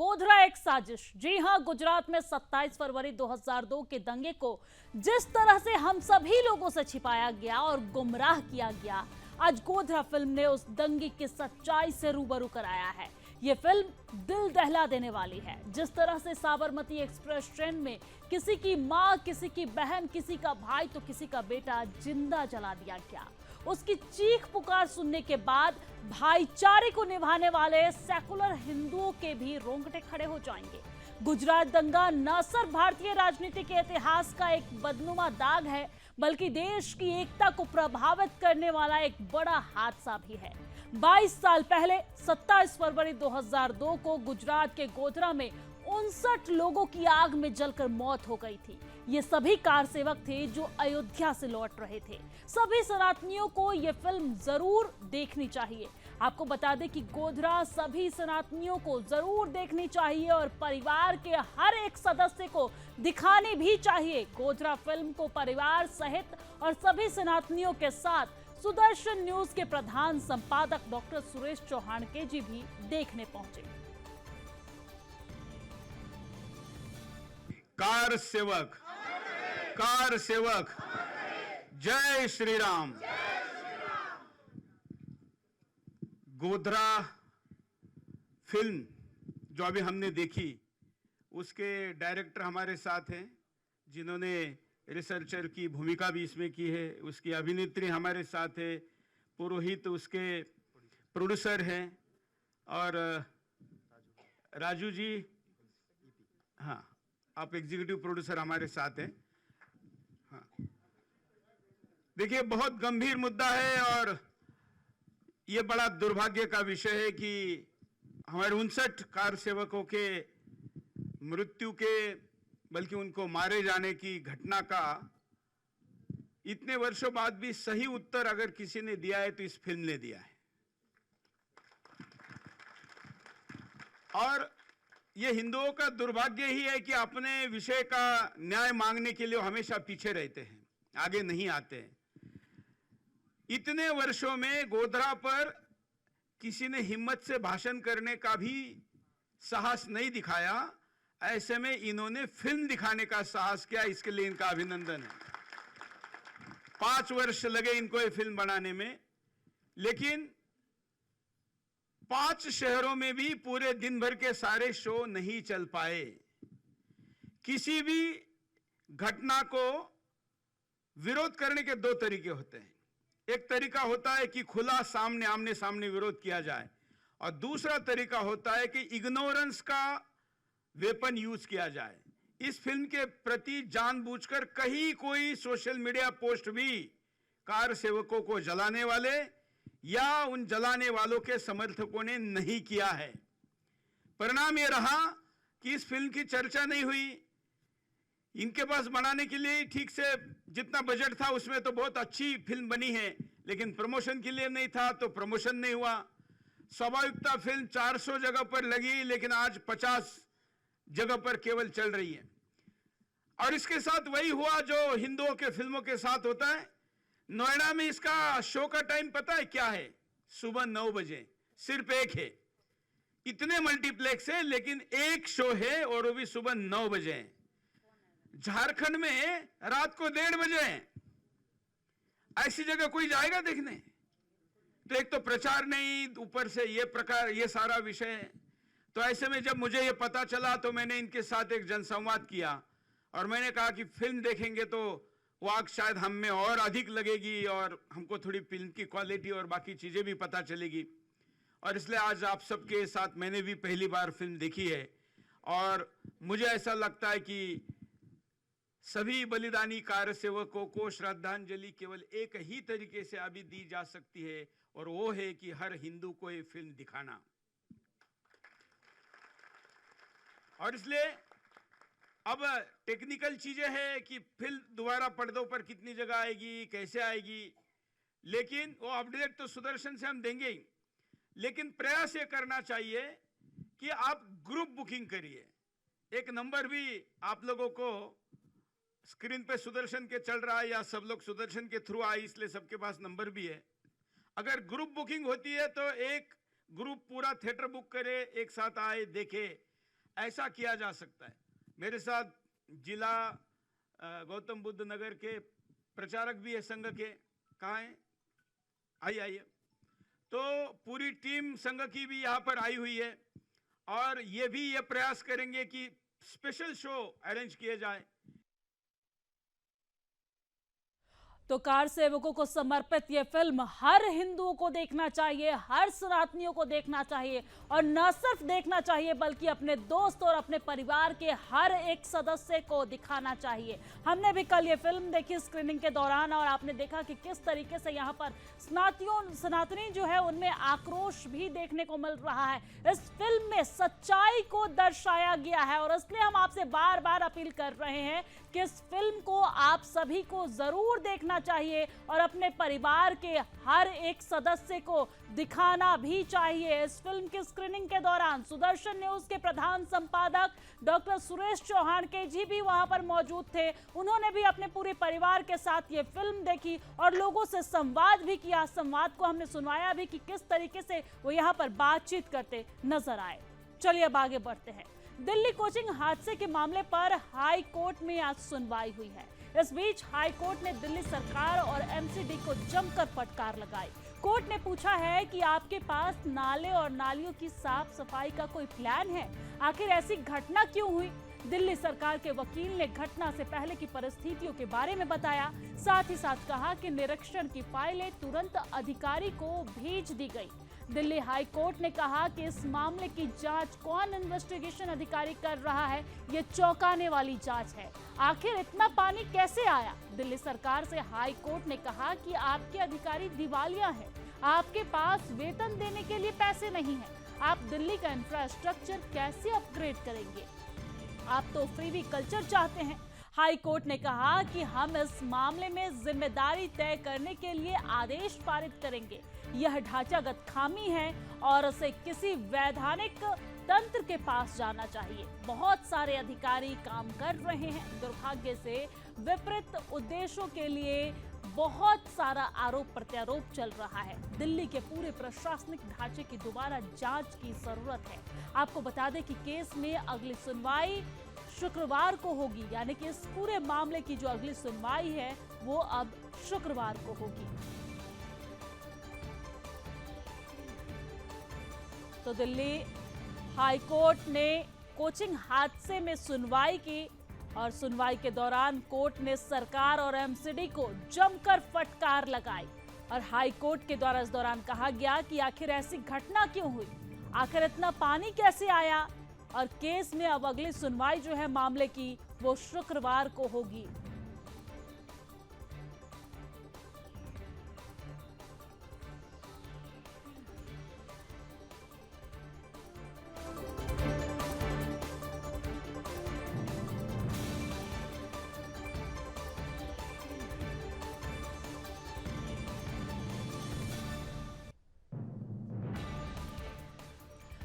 गोधरा एक साजिश। जी हां, गुजरात में 27 फरवरी 2002 के दंगे को जिस तरह से हम सभी लोगों से छिपाया गया और गुमराह किया गया, आज गोधरा फिल्म ने उस दंगे की सच्चाई से रूबरू कराया है। ये फिल्म दिल दहला देने वाली है। जिस तरह से साबरमती एक्सप्रेस ट्रेन में किसी की मां, किसी की बहन, किसी का भाई तो किसी का बेटा जिंदा जला दिया गया, उसकी चीख पुकार सुनने के बाद भाईचारे को निभाने वाले सेकुलर हिंदुओं के भी रोंगटे खड़े हो जाएंगे। गुजरात दंगा न सिर्फ भारतीय राजनीति के इतिहास का एक बदनुमा दाग है, बल्कि देश की एकता को प्रभावित करने वाला एक बड़ा हादसा भी है। 22 साल पहले 27 फरवरी 2002 को गुजरात के गोधरा में 59 लोगों की आग में जलकर मौत हो गई थी। ये सभी कार सेवक थे जो अयोध्या से लौट रहे थे। सभी सनातनियों को ये फिल्म जरूर देखनी चाहिए। आपको बता दें कि गोधरा सभी सनातनियों को जरूर देखनी चाहिए और परिवार के हर एक सदस्य को दिखानी भी चाहिए। गोधरा फिल्म को परिवार सहित और सभी सनातनियों के साथ सुदर्शन न्यूज के प्रधान संपादक डॉक्टर सुरेश चौहान के जी भी देखने पहुंचे। कार सेवक जय श्री राम। गोधरा फिल्म जो अभी हमने देखी, उसके डायरेक्टर हमारे साथ हैं, जिन्होंने रिसर्चर की भूमिका भी इसमें की है। उसकी अभिनेत्री हमारे साथ है, पुरोहित उसके प्रोड्यूसर हैं, और राजू जी, हाँ, आप एग्जीक्यूटिव प्रोड्यूसर हमारे साथ हैं। हाँ, देखिए, बहुत गंभीर मुद्दा है और ये बड़ा दुर्भाग्य का विषय है कि हमारे 59 कार सेवकों के मृत्यु के, बल्कि उनको मारे जाने की घटना का इतने वर्षों बाद भी सही उत्तर अगर किसी ने दिया है तो इस फिल्म ने दिया है। और ये हिंदुओं का दुर्भाग्य ही है कि अपने विषय का न्याय मांगने के लिए हमेशा पीछे रहते हैं, आगे नहीं आते हैं। इतने वर्षों में गोधरा पर किसी ने हिम्मत से भाषण करने का भी साहस नहीं दिखाया। ऐसे में इन्होंने फिल्म दिखाने का साहस किया, इसके लिए इनका अभिनंदन है। 5 वर्ष लगे इनको ये फिल्म बनाने में, लेकिन 5 शहरों में भी पूरे दिन भर के सारे शो नहीं चल पाए। किसी भी घटना को विरोध करने के 2 तरीके होते हैं। एक तरीका होता है कि खुला आमने सामने विरोध किया जाए, और दूसरा तरीका होता है कि इग्नोरेंस का वेपन यूज किया जाए। इस फिल्म के प्रति जानबूझकर कहीं कोई सोशल मीडिया पोस्ट भी कार सेवकों को जलाने वाले या उन जलाने वालों के समर्थकों ने नहीं किया है। परिणाम यह रहा कि इस फिल्म की चर्चा नहीं हुई। इनके पास बनाने के लिए ठीक से जितना बजट था उसमें तो बहुत अच्छी फिल्म बनी है, लेकिन प्रमोशन के लिए नहीं था तो प्रमोशन नहीं हुआ। स्वाभाविकता फिल्म 400 जगह पर लगी, लेकिन आज 50 जगह पर केवल चल रही है। और इसके साथ वही हुआ जो हिंदुओं के फिल्मों के साथ होता है। नोएडा में इसका शो का टाइम पता है क्या है? सुबह 9 बजे, सिर्फ एक है। इतने मल्टीप्लेक्स है लेकिन एक शो है, और वो भी सुबह 9 बजे है। झारखंड में रात को 1:30 बजे है। ऐसी जगह कोई जाएगा देखने? तो एक तो प्रचार नहीं, ऊपर से ये सारा विषय है। तो ऐसे में जब मुझे ये पता चला तो मैंने इनके साथ एक जनसंवाद किया, और मैंने कहा कि फिल्म देखेंगे तो वो आग शायद हम में और अधिक लगेगी, और हमको थोड़ी फिल्म की क्वालिटी और बाकी चीजें भी पता चलेगी। और इसलिए आज आप सबके साथ मैंने भी पहली बार फिल्म देखी है, और मुझे ऐसा लगता है कि सभी बलिदानी कार सेवकों को श्रद्धांजलि केवल एक ही तरीके से अभी दी जा सकती है, और वो है कि हर हिंदू को ये फिल्म दिखाना। और इसलिए अब टेक्निकल चीजें हैं कि फिल्म दोबारा पर्दों पर कितनी जगह आएगी, कैसे आएगी, लेकिन वो अपडेट तो सुदर्शन से हम देंगे ही। लेकिन प्रयास ये करना चाहिए कि आप ग्रुप बुकिंग करिए। एक नंबर भी आप लोगों को स्क्रीन पे सुदर्शन के चल रहा है, या सब लोग सुदर्शन के थ्रू आए इसलिए सबके पास नंबर भी है। अगर ग्रुप बुकिंग होती है तो एक ग्रुप पूरा थिएटर बुक करे, एक साथ आए, देखे। ऐसा किया जा सकता है। मेरे साथ जिला गौतम बुद्ध नगर के प्रचारक भी है संघ के। कहाँ हैं? आइए। तो पूरी टीम संघ की भी यहाँ पर आई हुई है और ये भी ये प्रयास करेंगे कि स्पेशल शो अरेंज किए जाए। तो कार सेवकों को समर्पित ये फिल्म हर हिंदुओं को देखना चाहिए, हर सनातनियों को देखना चाहिए और न सिर्फ देखना चाहिए बल्कि अपने दोस्त और अपने परिवार के हर एक सदस्य को दिखाना चाहिए। हमने भी कल ये फिल्म देखी स्क्रीनिंग के दौरान और आपने देखा कि किस तरीके से यहाँ पर सनातनी जो है उनमें आक्रोश भी देखने को मिल रहा है। इस फिल्म में सच्चाई को दर्शाया गया है और इसलिए हम आपसे बार बार अपील कर रहे हैं कि इस फिल्म को आप सभी को जरूर देखना चाहिए और अपने परिवार के हर एक सदस्य को दिखाना भी चाहिए। इस फिल्म की स्क्रीनिंग के दौरान सुदर्शन न्यूज के प्रधान संपादक डॉक्टर सुरेश चौहान के जी भी वहां पर मौजूद थे। उन्होंने भी अपने पूरे परिवार के साथ ये फिल्म देखी और लोगों से संवाद भी किया। संवाद को हमने सुनवाया भी कि किस तरीके से वो यहाँ पर बातचीत करते नजर आए। चलिए अब आगे बढ़ते हैं। दिल्ली कोचिंग हादसे के मामले पर हाई कोर्ट में आज सुनवाई हुई है। इस बीच हाई कोर्ट ने दिल्ली सरकार और एमसीडी को जमकर फटकार लगाई। कोर्ट ने पूछा है कि आपके पास नाले और नालियों की साफ सफाई का कोई प्लान है? आखिर ऐसी घटना क्यों हुई? दिल्ली सरकार के वकील ने घटना से पहले की परिस्थितियों के बारे में बताया। साथ ही साथ कहा कि निरीक्षण की फाइलें तुरंत अधिकारी को भेज दी गई। दिल्ली हाई कोर्ट ने कहा कि इस मामले की जांच कौन इन्वेस्टिगेशन अधिकारी कर रहा है, ये चौंकाने वाली जांच है। आखिर इतना पानी कैसे आया? दिल्ली सरकार से हाई कोर्ट ने कहा कि आपके अधिकारी दिवालिया हैं, आपके पास वेतन देने के लिए पैसे नहीं हैं। आप दिल्ली का इंफ्रास्ट्रक्चर कैसे अपग्रेड करेंगे? आप तो फ्रीवी कल्चर चाहते हैं। हाई कोर्ट ने कहा कि हम इस मामले में जिम्मेदारी तय करने के लिए आदेश पारित करेंगे। यह ढांचागत खामी है और उसे किसी वैधानिक तंत्र के पास जाना चाहिए। बहुत सारे अधिकारी काम कर रहे हैं। दुर्भाग्य से विपरीत उद्देश्यों के लिए बहुत सारा आरोप प्रत्यारोप चल रहा है। दिल्ली के पूरे प्रशासनिक ढांचे की दोबारा जांच की जरूरत है। आपको बता दें कि केस में अगली सुनवाई शुक्रवार को होगी, यानी कि इस पूरे मामले की जो अगली सुनवाई है वो अब शुक्रवार को होगी। तो दिल्ली हाई कोर्ट ने कोचिंग हादसे में सुनवाई की और सुनवाई के दौरान कोर्ट ने सरकार और एमसीडी को जमकर फटकार लगाई और हाई कोर्ट के द्वारा इस दौरान कहा गया कि आखिर ऐसी घटना क्यों हुई, आखिर इतना पानी कैसे आया और केस में अब अगली सुनवाई जो है मामले की वो शुक्रवार को होगी।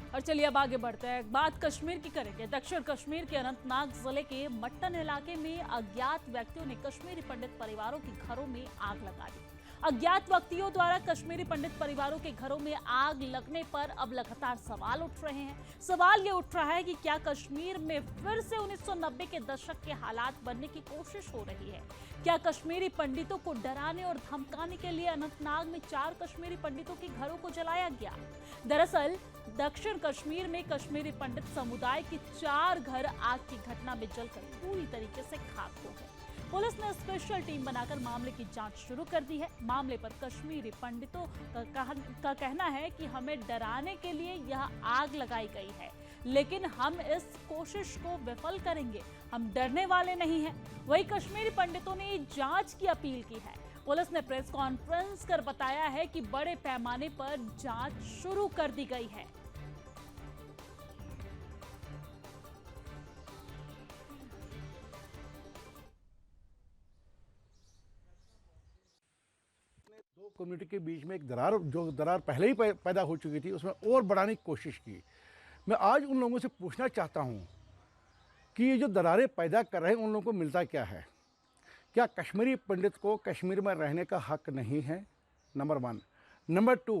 और चलिए अब आगे बढ़ते हैं। बात कश्मीर की करेंगे। दक्षिण कश्मीर के अनंतनाग जिले के मट्टन इलाके में अज्ञात व्यक्तियों ने कश्मीरी पंडित परिवारों के घरों में आग लगा दी। अज्ञात व्यक्तियों द्वारा कश्मीरी पंडित परिवारों के घरों में आग लगने पर अब लगातार सवाल उठ रहे हैं। सवाल ये उठ रहा है कि क्या कश्मीर में फिर से 1990 के दशक के हालात बनने की कोशिश हो रही है? क्या कश्मीरी पंडितों को डराने और धमकाने के लिए अनंतनाग में 4 कश्मीरी पंडितों के घरों को जलाया गया? दरअसल दक्षिण कश्मीर में कश्मीरी पंडित समुदाय के 4 घर आग की घटना में जलकर पूरी तरीके से खाक हो गए। पुलिस ने स्पेशल टीम बनाकर मामले की जांच शुरू कर दी है। मामले पर कश्मीरी पंडितों का कहना है कि हमें डराने के लिए यह आग लगाई गई है, लेकिन हम इस कोशिश को विफल करेंगे। हम डरने वाले नहीं हैं। वही कश्मीरी पंडितों ने जांच की अपील की है। पुलिस ने प्रेस कॉन्फ्रेंस कर बताया है कि बड़े पैमाने पर जांच शुरू कर दी गई है। दो कम्युनिटी के बीच में एक दरार पहले ही पैदा हो चुकी थी, उसमें और बढ़ाने की कोशिश की। मैं आज उन लोगों से पूछना चाहता हूं कि ये जो दरारें पैदा कर रहे हैं उन लोगों को मिलता क्या है? क्या कश्मीरी पंडित को कश्मीर में रहने का हक नहीं है? नंबर 1। नंबर 2,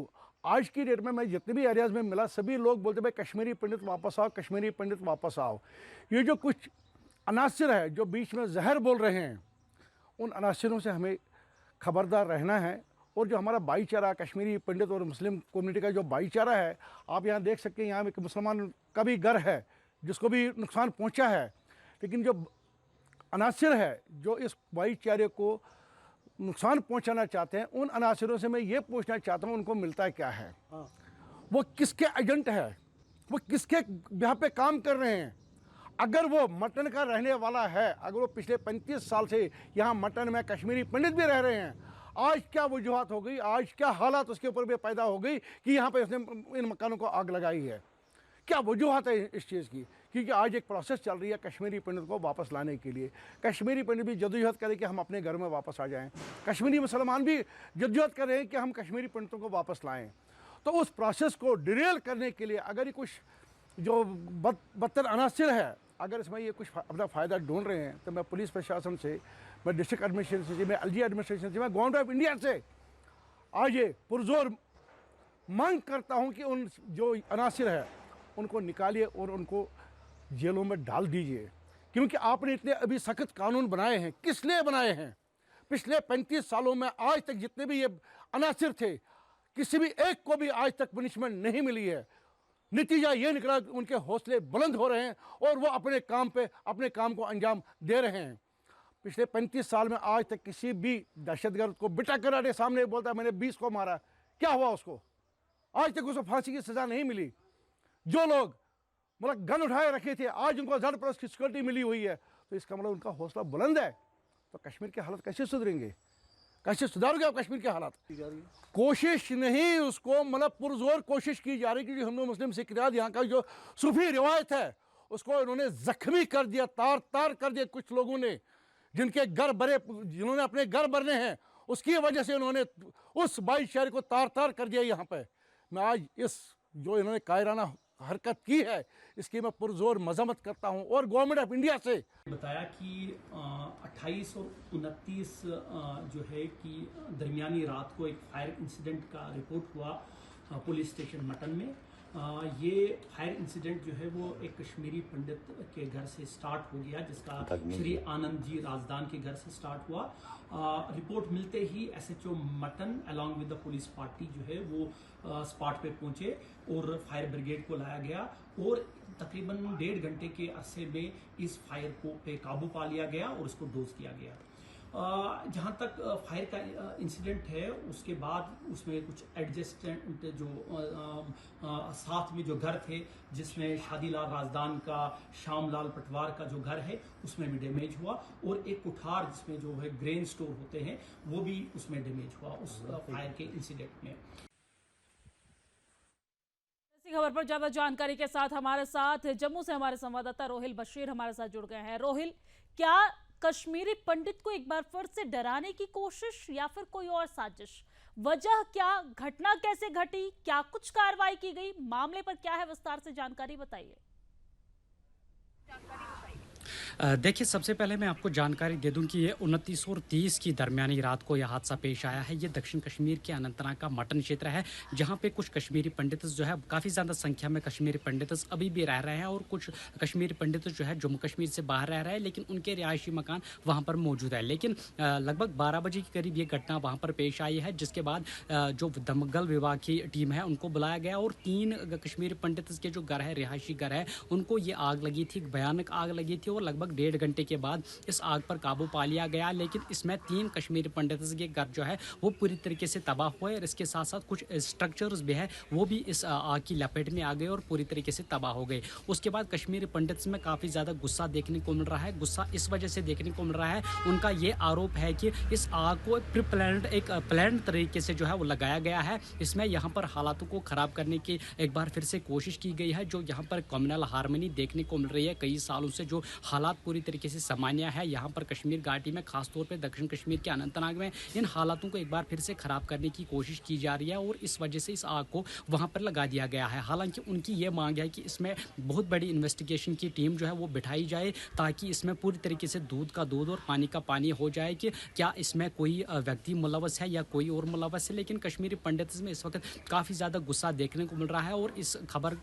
आज की डेट में मैं जितने भी एरियाज़ में मिला, सभी लोग बोलते भाई कश्मीरी पंडित वापस आओ, कश्मीरी पंडित वापस आओ। ये जो कुछ अनासिर है जो बीच में जहर बोल रहे हैं, उन अनासिरों से हमें खबरदार रहना है। और जो हमारा भाईचारा कश्मीरी पंडित और मुस्लिम कम्युनिटी का जो भाईचारा है, आप यहाँ देख सकते हैं, यहाँ एक मुसलमान का भी घर है जिसको भी नुकसान पहुँचा है, लेकिन जो अनासिर है जो इस भाईचारे को नुकसान पहुंचाना चाहते हैं, उन अनासिरों से मैं ये पूछना चाहता हूं उनको मिलता क्या है, वो किसके एजेंट है, वो किसके यहाँ पे काम कर रहे हैं। अगर वो मटन का रहने वाला है, अगर वो पिछले 35 साल से यहाँ मटन में कश्मीरी पंडित भी रह रहे हैं, आज क्या वजूहत हो गई, आज क्या हालात उसके ऊपर भी पैदा हो गई कि यहाँ पे उसने इन मकानों को आग लगाई है, क्या वजूहत है इस चीज़ की। क्योंकि आज एक प्रोसेस चल रही है कश्मीरी पंडित को वापस लाने के लिए। कश्मीरी पंडित भी जद्दोजहद करें कि हम अपने घर में वापस आ जाएं, कश्मीरी मुसलमान भी जद्दोजहद कर रहे हैं कि हम कश्मीरी पंडितों को वापस लाएं। तो उस प्रोसेस को डिरेल करने के लिए अगर ये कुछ जो बदतर अनासिर है, अगर इसमें ये कुछ अपना फ़ायदा ढूंढ रहे हैं, तो मैं पुलिस प्रशासन से, मैं डिस्ट्रिक्ट एडमिनिस्ट्रेशन से, मैं LG एडमिनिस्ट्रेशन से, मैं गवर्नमेंट ऑफ इंडिया से आज ये पुरजोर मांग करता हूँ कि उन जो अनासिर है उनको निकालिए और उनको जेलों में डाल दीजिए। क्योंकि आपने इतने अभी सख्त कानून बनाए हैं, किस लिए बनाए हैं? पिछले 35 सालों में आज तक जितने भी ये अनासिर थे, किसी भी एक को भी आज तक पनिशमेंट नहीं मिली है। नतीजा ये निकला उनके हौसले बुलंद हो रहे हैं और वो अपने काम पे अपने काम को अंजाम दे रहे हैं। पिछले 35 साल में आज तक किसी भी दहशतगर्द को बिठा कर आने सामने बोलता मैंने 20 को मारा, क्या हुआ उसको? आज तक उसको फांसी की सज़ा नहीं मिली। जो लोग मतलब गन उठाए रखे थे, आज उनको ज़बरदस्त की सिक्योरिटी मिली हुई है, तो इसका मतलब उनका हौसला बुलंद है। तो कश्मीर के हालात कैसे सुधरेंगे, कैसे सुधारोगे आप कश्मीर के हालात? कोशिश नहीं, उसको मतलब पुरजोर कोशिश की जा रही है कि हिंदू मुस्लिम सिख इत्तेहाद यहाँ का जो सूफी रिवायत है उसको इन्होंने जख्मी कर दिया, तार तार कर दिया। कुछ लोगों ने जिनके घर भरे, जिन्होंने अपने घर भरने हैं, उसकी वजह से उन्होंने उस भाईचारे को तार तार कर दिया। यहाँ पे मैं आज इस जो इन्होंने कायराना हरकत की है इसकी मैं पुरजोर मजम्मत करता हूं। और गवर्नमेंट ऑफ इंडिया से बताया कि 28 और 29 जो है कि दरमियानी रात को एक फायर इंसिडेंट का रिपोर्ट हुआ पुलिस स्टेशन मटन में। ये फायर इंसिडेंट जो है वो एक कश्मीरी पंडित के घर से स्टार्ट हो गया, जिसका श्री आनंद जी राजदान के घर से स्टार्ट हुआ। रिपोर्ट मिलते ही SHO mutton along with the police party जो है वो स्पॉट पे पहुंचे और फायर ब्रिगेड को लाया गया और तकरीबन 1.5 घंटे के अरसे में इस फायर को पे काबू पा लिया गया और उसको डोज किया गया। जहाँ तक फायर का इंसिडेंट है, उसके बाद उसमें कुछ एडजस्टेंट जो साथ में जो घर थे, जिसमें शादीलाल राजदान का, श्यामलाल पटवार का जो घर है उसमें भी डैमेज हुआ और एक कुठार जिसमें जो है ग्रेन स्टोर होते हैं वो भी उसमें डैमेज हुआ उस फायर के इंसिडेंट में। इसी खबर पर ज्यादा जानकारी के साथ हमारे साथ जम्मू से हमारे संवाददाता रोहिल बशीर हमारे साथ जुड़ गए हैं। रोहिल, क्या कश्मीरी पंडित को एक बार फिर से डराने की कोशिश या फिर कोई और साजिश? वजह क्या, घटना कैसे घटी, क्या कुछ कार्रवाई की गई, मामले पर क्या है विस्तार से जानकारी बताइए। देखिए, सबसे पहले मैं आपको जानकारी दे दूं कि ये 29 और 30 की दरमियानी रात को यह हादसा पेश आया है। ये दक्षिण कश्मीर के अनंतनाग का मटन क्षेत्र है, जहां पे कुछ कश्मीरी पंडित जो है, काफ़ी ज़्यादा संख्या में कश्मीरी पंडित अभी भी रह रहे हैं और कुछ कश्मीरी पंडित जो है जम्मू कश्मीर से बाहर रह रहे हैं, लेकिन उनके रिहायशी मकान वहाँ पर मौजूद है। लेकिन लगभग 12 बजे के करीब ये घटना वहाँ पर पेश आई है, जिसके बाद जो दमकल विभाग की टीम है उनको बुलाया गया और 3 कश्मीरी पंडित के जो घर है, रिहायशी घर है, उनको ये आग लगी थी, भयानक आग लगी थी और लगभग 1.5 घंटे के बाद इस आग पर काबू पा लिया गया। लेकिन इसमें 3 कश्मीरी पंडित के घर जो है वो पूरी तरीके से तबाह हुए और इसके साथ साथ कुछ स्ट्रक्चर्स भी है वो भी इस आग की लपेट में आ गए और पूरी तरीके से तबाह हो गए। उसके बाद कश्मीरी पंडित में काफ़ी ज़्यादा गुस्सा देखने को मिल रहा है। गुस्सा इस वजह से देखने को मिल रहा है, उनका ये आरोप है कि इस आग को एक प्लान तरीके से जो है वो लगाया गया है। इसमें यहाँ पर हालातों को ख़राब करने की एक बार फिर से कोशिश की गई है। जो यहाँ पर कम्युनल हार्मनी देखने को मिल रही है, कई सालों से जो हालात हालात पूरी तरीके से सामान्य है। यहाँ पर कश्मीर घाटी में, खासतौर पर दक्षिण कश्मीर के अनंतनाग में, इन हालातों को एक बार फिर से खराब करने की कोशिश की जा रही है और इस वजह से इस आग को वहाँ पर लगा दिया गया है। हालांकि उनकी ये मांग है कि इसमें बहुत बड़ी इन्वेस्टिगेशन की टीम जो है वो बिठाई जाए, ताकि इसमें पूरी तरीके से दूध का दूध और पानी का पानी हो जाए कि क्या इसमें कोई व्यक्ति मुलव्वस है या कोई और मुलव्वस है। लेकिन कश्मीरी पंडित में इस वक्त काफ़ी ज़्यादा गुस्सा देखने को मिल रहा है और इस खबर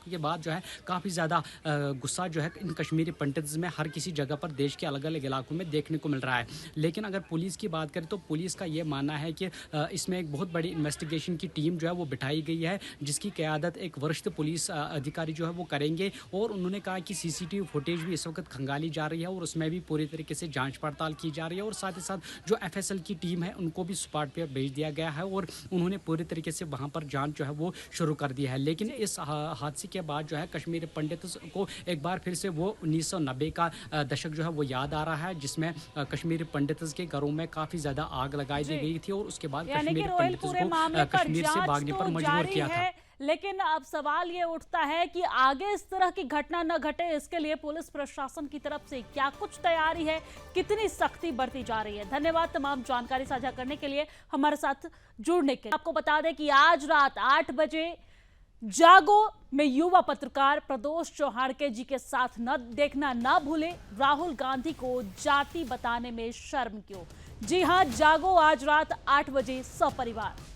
के बाद जो है काफ़ी ज़्यादा गुस्सा जो है इन कश्मीरी पंडित में हर किसी जगह पर देश के अलग अलग इलाकों में देखने को मिल रहा है। लेकिन अगर पुलिस की बात करें तो पुलिस का ये मानना है कि इसमें एक बहुत बड़ी इन्वेस्टिगेशन की टीम जो है वो बिठाई गई है, जिसकी क़यादत एक वरिष्ठ पुलिस अधिकारी जो है वो करेंगे। और उन्होंने कहा कि सीसीटीवी फुटेज भी इस वक्त खंगाली जा रही है और उसमें भी पूरी तरीके से जांच पड़ताल की जा रही है और साथ ही साथ जो एफएसएल की टीम है उनको भी स्पॉट पर भेज दिया गया है और उन्होंने पूरी तरीके से वहाँ पर जांच जो है वो शुरू कर दी है। लेकिन इस हादसे के बाद जो है कश्मीरी पंडित को एक बार फिर से वो 1990 का दशक जो है वो याद आ रहा है, जिसमें कश्मीरी पंडित के घरों में काफ़ी ज़्यादा आग लगाई दी गई थी और उसके बाद कश्मीरी पंडितों को कश्मीर से भागने पर मजबूर किया था। लेकिन अब सवाल ये उठता है कि आगे इस तरह की घटना न घटे, इसके लिए पुलिस प्रशासन की तरफ से क्या कुछ तैयारी है, कितनी सख्ती बरती जा रही है। धन्यवाद तमाम जानकारी साझा करने के लिए, हमारे साथ जुड़ने के लिए। आपको बता दें कि आज रात 8 बजे जागो में युवा पत्रकार प्रदोष चौहाड़के जी के साथ देखना न भूले, राहुल गांधी को जाति बताने में शर्म क्यों। जी हां, जागो आज रात 8 बजे सपरिवार।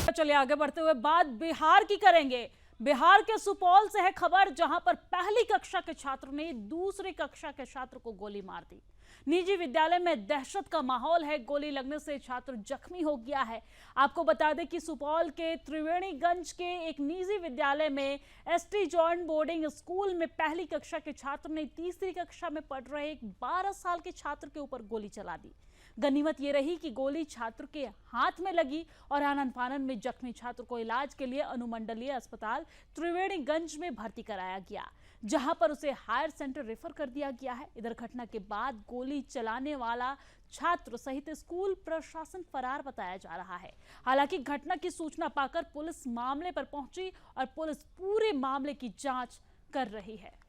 चलिए आगे बढ़ते हुए बात बिहार की करेंगे। बिहार के सुपौल से है खबर, जहां पर पहली कक्षा के छात्र ने दूसरी कक्षा के छात्र को गोली मार दी। निजी विद्यालय में दहशत का माहौल है, गोली लगने से छात्र जख्मी हो गया है। आपको बता दें कि सुपौल के त्रिवेणीगंज के एक निजी विद्यालय में एसटी जॉइंट बोर्डिंग स्कूल में पहली कक्षा के छात्र ने तीसरी कक्षा में पढ़ रहे एक 12 साल के छात्र के ऊपर गोली चला दी। गनीमत ये रही कि गोली छात्र के हाथ में लगी और आनन फानन में जख्मी छात्र को इलाज के लिए अनुमंडलीय अस्पताल त्रिवेणीगंज में भर्ती कराया गया, जहां पर उसे हायर सेंटर रेफर कर दिया गया है। इधर घटना के बाद गोली चलाने वाला छात्र सहित स्कूल प्रशासन फरार बताया जा रहा है। हालांकि घटना की सूचना पाकर पुलिस मामले पर पहुंची और पुलिस पूरे मामले की जांच कर रही है।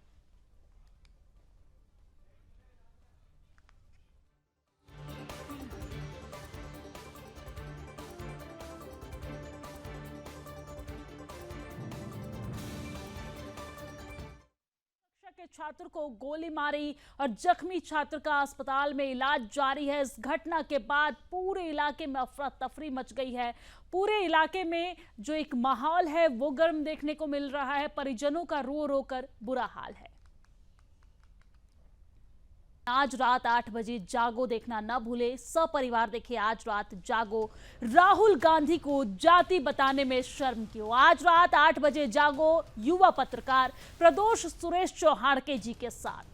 के छात्र को गोली मारी और जख्मी छात्र का अस्पताल में इलाज जारी है। इस घटना के बाद पूरे इलाके में अफरा तफरी मच गई है। पूरे इलाके में जो एक माहौल है वो गर्म देखने को मिल रहा है। परिजनों का रो रो कर बुरा हाल है। आज रात 8 बजे जागो देखना न भूले, सपरिवार देखिए आज रात जागो। राहुल गांधी को जाति बताने में शर्म क्यों। आज रात 8 बजे जागो युवा पत्रकार प्रदोष सुरेश चौहाड़के जी के साथ।